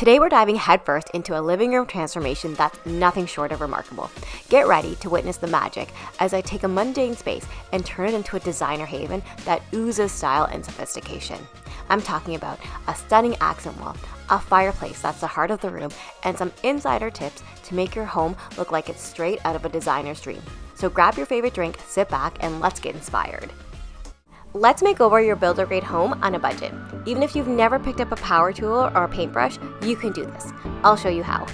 Today we're diving headfirst into a living room transformation that's nothing short of remarkable. Get ready to witness the magic as I take a mundane space and turn it into a designer haven that oozes style and sophistication. I'm talking about a stunning accent wall, a fireplace that's the heart of the room, and some insider tips to make your home look like it's straight out of a designer's dream. So grab your favorite drink, sit back, and let's get inspired. Let's make over your builder-grade home on a budget. Even if you've never picked up a power tool or a paintbrush, you can do this. I'll show you how.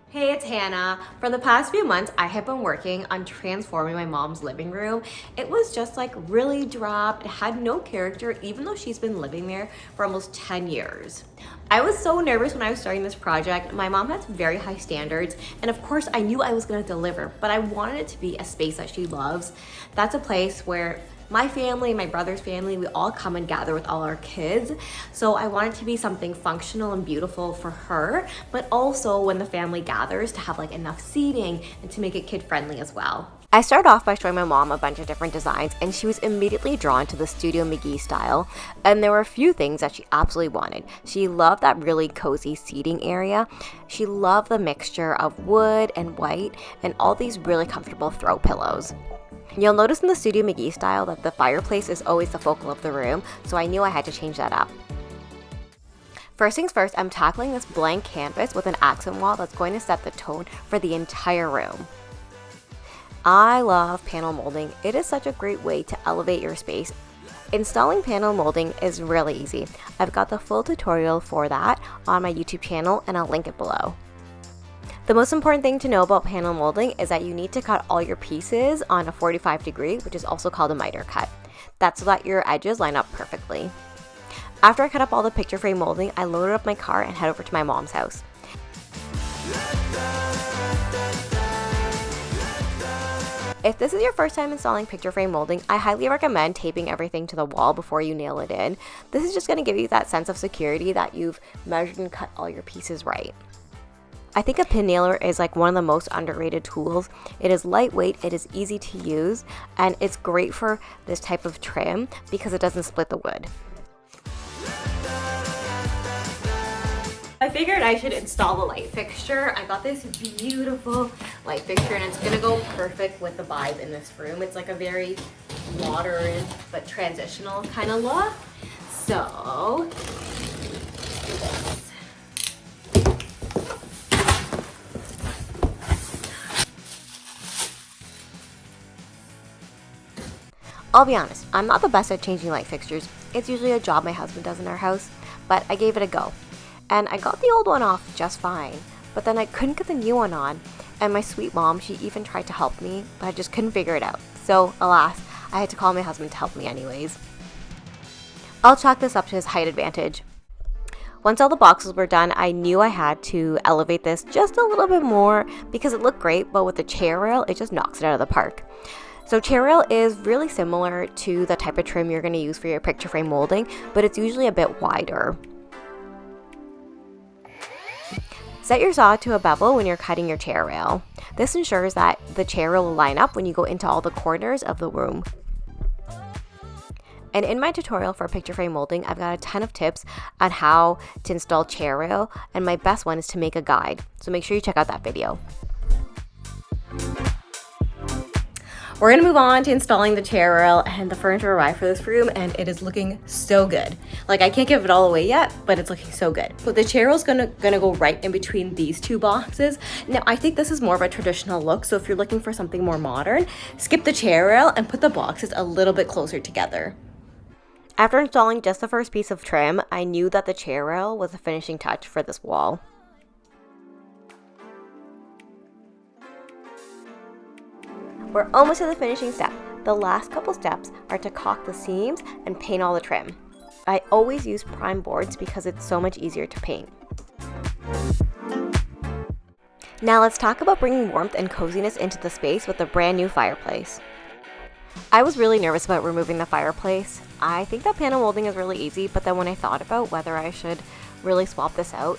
Hey, it's Hannah. For the past few months, I have been working on transforming my mom's living room. It was just like really dropped. It had no character, even though she's been living there for almost 10 years. I was so nervous when I was starting this project. My mom has very high standards, and of course I knew I was gonna deliver, but I wanted it to be a space that she loves. That's a place where my family, my brother's family, we all come and gather with all our kids. So I want it to be something functional and beautiful for her, but also when the family gathers to have like enough seating and to make it kid friendly as well. I started off by showing my mom a bunch of different designs, and she was immediately drawn to the Studio McGee style. And there were a few things that she absolutely wanted. She loved that really cozy seating area. She loved the mixture of wood and white and all these really comfortable throw pillows. You'll notice in the Studio McGee style that the fireplace is always the focal of the room, so I knew I had to change that up. First things first, I'm tackling this blank canvas with an accent wall that's going to set the tone for the entire room. I love panel molding. It is such a great way to elevate your space. Installing panel molding is really easy. I've got the full tutorial for that on my YouTube channel, and I'll link it below. The most important thing to know about panel molding is that you need to cut all your pieces on a 45 degree, which is also called a miter cut. That's so that your edges line up perfectly. After I cut up all the picture frame molding, I loaded up my car and head over to my mom's house. If this is your first time installing picture frame molding, I highly recommend taping everything to the wall before you nail it in. This is just going to give you that sense of security that you've measured and cut all your pieces right. I think a pin nailer is like one of the most underrated tools. It is lightweight, it is easy to use, and it's great for this type of trim because it doesn't split the wood. I figured I should install the light fixture. I got this beautiful light fixture, and it's gonna go perfect with the vibe in this room. It's like a very modern but transitional kind of look. So, let's do this. I'll be honest, I'm not the best at changing light fixtures. It's usually a job my husband does in our house, but I gave it a go. And I got the old one off just fine, but then I couldn't get the new one on. And my sweet mom, she even tried to help me, but I just couldn't figure it out. So, alas, I had to call my husband to help me anyways. I'll chalk this up to his height advantage. Once all the boxes were done, I knew I had to elevate this just a little bit more because it looked great, but with the chair rail, it just knocks it out of the park. So chair rail is really similar to the type of trim you're going to use for your picture frame molding, but it's usually a bit wider. Set your saw to a bevel when you're cutting your chair rail. This ensures that the chair rail will line up when you go into all the corners of the room. And in my tutorial for picture frame molding, I've got a ton of tips on how to install chair rail, and my best one is to make a guide. So make sure you check out that video. We're gonna move on to installing the chair rail, and the furniture arrived for this room, and it is looking so good. Like, I can't give it all away yet, but it's looking so good. So the chair rail is gonna go right in between these two boxes. Now, I think this is more of a traditional look, so if you're looking for something more modern, skip the chair rail and put the boxes a little bit closer together. After installing just the first piece of trim, I knew that the chair rail was the finishing touch for this wall. We're almost to the finishing step. The last couple steps are to caulk the seams and paint all the trim. I always use prime boards because it's so much easier to paint. Now let's talk about bringing warmth and coziness into the space with a brand new fireplace. I was really nervous about removing the fireplace. I think that panel molding is really easy, but then when I thought about whether I should really swap this out,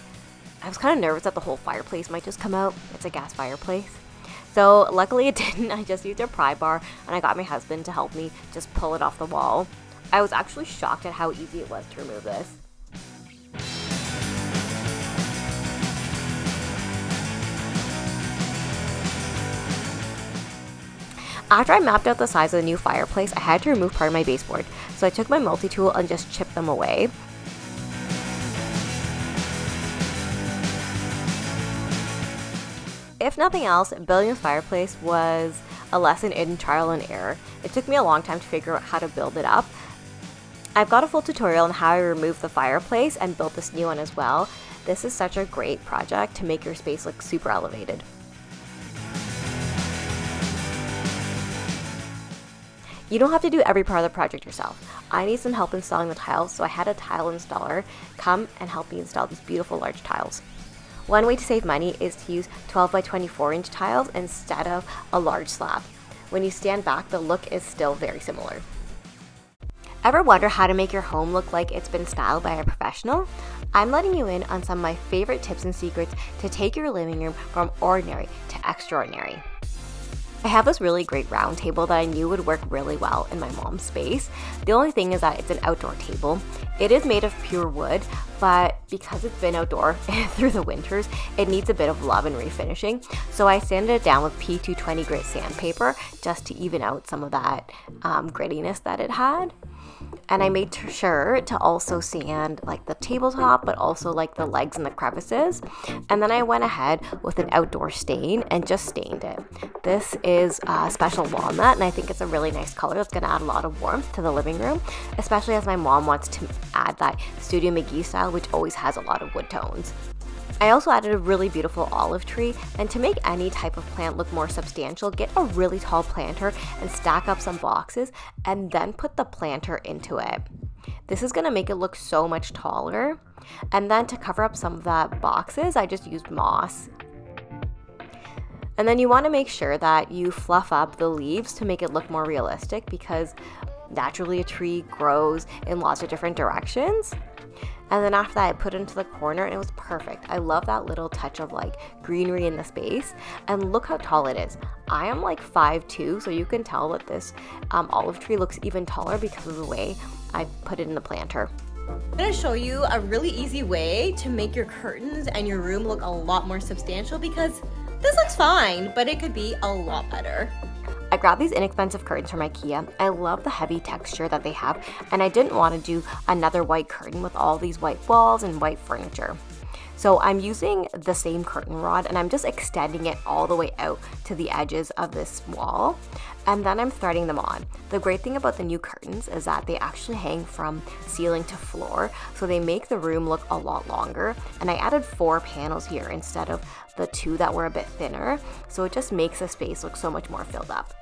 I was kind of nervous that the whole fireplace might just come out. It's a gas fireplace. So luckily it didn't. I just used a pry bar, and I got my husband to help me just pull it off the wall. I was actually shocked at how easy it was to remove this. After I mapped out the size of the new fireplace, I had to remove part of my baseboard. So I took my multi-tool and just chipped them away. If nothing else, building this fireplace was a lesson in trial and error. It took me a long time to figure out how to build it up. I've got a full tutorial on how I removed the fireplace and built this new one as well. This is such a great project to make your space look super elevated. You don't have to do every part of the project yourself. I need some help installing the tiles, so I had a tile installer come and help me install these beautiful large tiles. One way to save money is to use 12 by 24 inch tiles instead of a large slab. When you stand back, the look is still very similar. Ever wonder how to make your home look like it's been styled by a professional? I'm letting you in on some of my favorite tips and secrets to take your living room from ordinary to extraordinary. I have this really great round table that I knew would work really well in my mom's space. The only thing is that it's an outdoor table. It is made of pure wood, but because it's been outdoor through the winters, it needs a bit of love and refinishing. So I sanded it down with P220 grit sandpaper just to even out some of that grittiness that it had. And I made sure to also sand like the tabletop, but also like the legs and the crevices. And then I went ahead with an outdoor stain and just stained it. This is special walnut, and I think it's a really nice color. It's going to add a lot of warmth to the living room, especially as my mom wants to add that Studio McGee style, which always has a lot of wood tones. I also added a really beautiful olive tree, and to make any type of plant look more substantial, get a really tall planter and stack up some boxes and then put the planter into it. This is going to make it look so much taller. And then to cover up some of the boxes, I just used moss. And then you want to make sure that you fluff up the leaves to make it look more realistic, because naturally a tree grows in lots of different directions. And then after that, I put it into the corner and it was perfect. I love that little touch of like greenery in the space. And look how tall it is. I am like 5'2", so you can tell that this olive tree looks even taller because of the way I put it in the planter. I'm going to show you a really easy way to make your curtains and your room look a lot more substantial, because this looks fine, but it could be a lot better. I grabbed these inexpensive curtains from IKEA. I love the heavy texture that they have, and I didn't want to do another white curtain with all these white walls and white furniture. So I'm using the same curtain rod and I'm just extending it all the way out to the edges of this wall, and then I'm threading them on. The great thing about the new curtains is that they actually hang from ceiling to floor, so they make the room look a lot longer, and I added 4 panels here instead of the 2 that were a bit thinner, so it just makes the space look so much more filled up.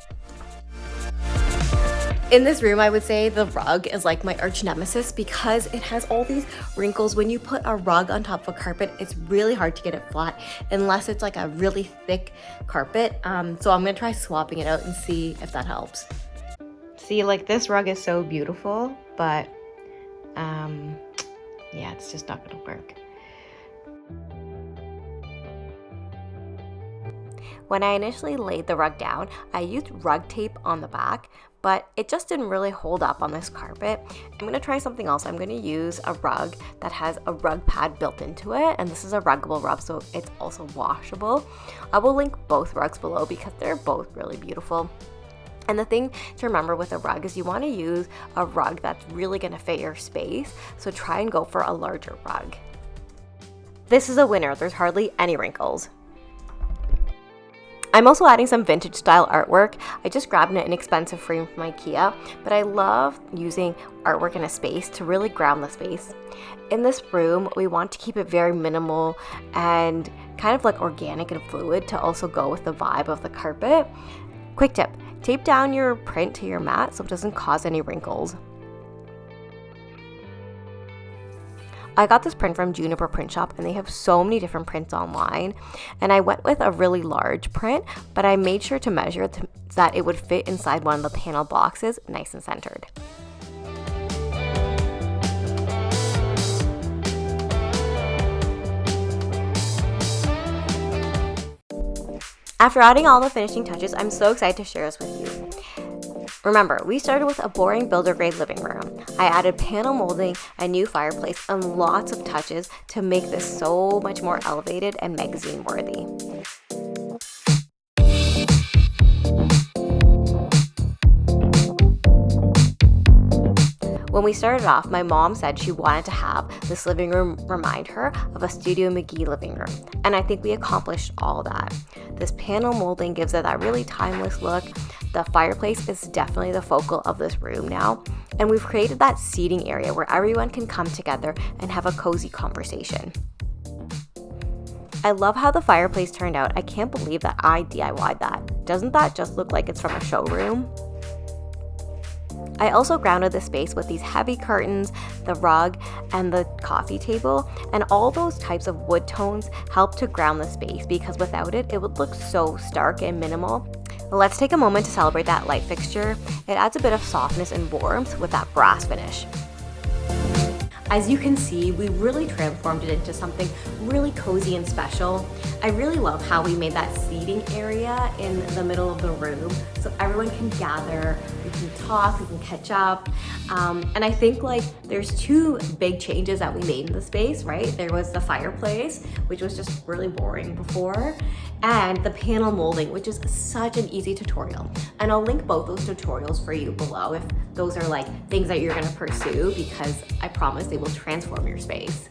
In this room, I would say the rug is like my arch nemesis because it has all these wrinkles. When you put a rug on top of a carpet, it's really hard to get it flat unless it's like a really thick carpet. So I'm gonna try swapping it out and see if that helps. See, like this rug is so beautiful, but yeah, it's just not gonna work. When I initially laid the rug down, I used rug tape on the back, but it just didn't really hold up on this carpet. I'm gonna try something else. I'm gonna use a rug that has a rug pad built into it, and this is a ruggable rug, so it's also washable. I will link both rugs below because they're both really beautiful. And the thing to remember with a rug is you wanna use a rug that's really gonna fit your space, so try and go for a larger rug. This is a winner. There's hardly any wrinkles. I'm also adding some vintage style artwork. I just grabbed an inexpensive frame from IKEA, but I love using artwork in a space to really ground the space. In this room, we want to keep it very minimal and kind of like organic and fluid to also go with the vibe of the carpet. Quick tip, tape down your print to your mat so it doesn't cause any wrinkles. I got this print from Juniper Print Shop, and they have so many different prints online, and I went with a really large print, but I made sure to measure it so that it would fit inside one of the panel boxes nice and centered. After adding all the finishing touches, I'm so excited to share this with you. Remember, we started with a boring builder-grade living room. I added panel molding, a new fireplace, and lots of touches to make this so much more elevated and magazine-worthy. When we started off, my mom said she wanted to have this living room remind her of a Studio McGee living room, and I think we accomplished all that. This panel molding gives it that really timeless look. The fireplace is definitely the focal of this room now, and we've created that seating area where everyone can come together and have a cozy conversation. I love how the fireplace turned out. I can't believe that I DIY'd that. Doesn't that just look like it's from a showroom? I also grounded the space with these heavy curtains, the rug, and the coffee table, and all those types of wood tones help to ground the space because without it, it would look so stark and minimal. Let's take a moment to celebrate that light fixture. It adds a bit of softness and warmth with that brass finish. As you can see, we really transformed it into something really cozy and special. I really love how we made that seating area in the middle of the room so everyone can gather, we can talk, we can catch up. And I think like there's two big changes that we made in the space, right? There was the fireplace, which was just really boring before, and the panel molding, which is such an easy tutorial. And I'll link both those tutorials for you below if those are like things that you're gonna pursue, because I promise they will transform your space.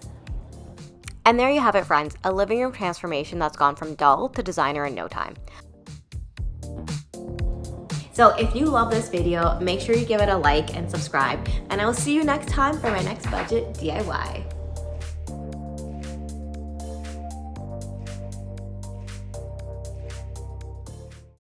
And there you have it, friends, a living room transformation that's gone from dull to designer in no time. So if you love this video, make sure you give it a like and subscribe, and I will see you next time for my next budget DIY.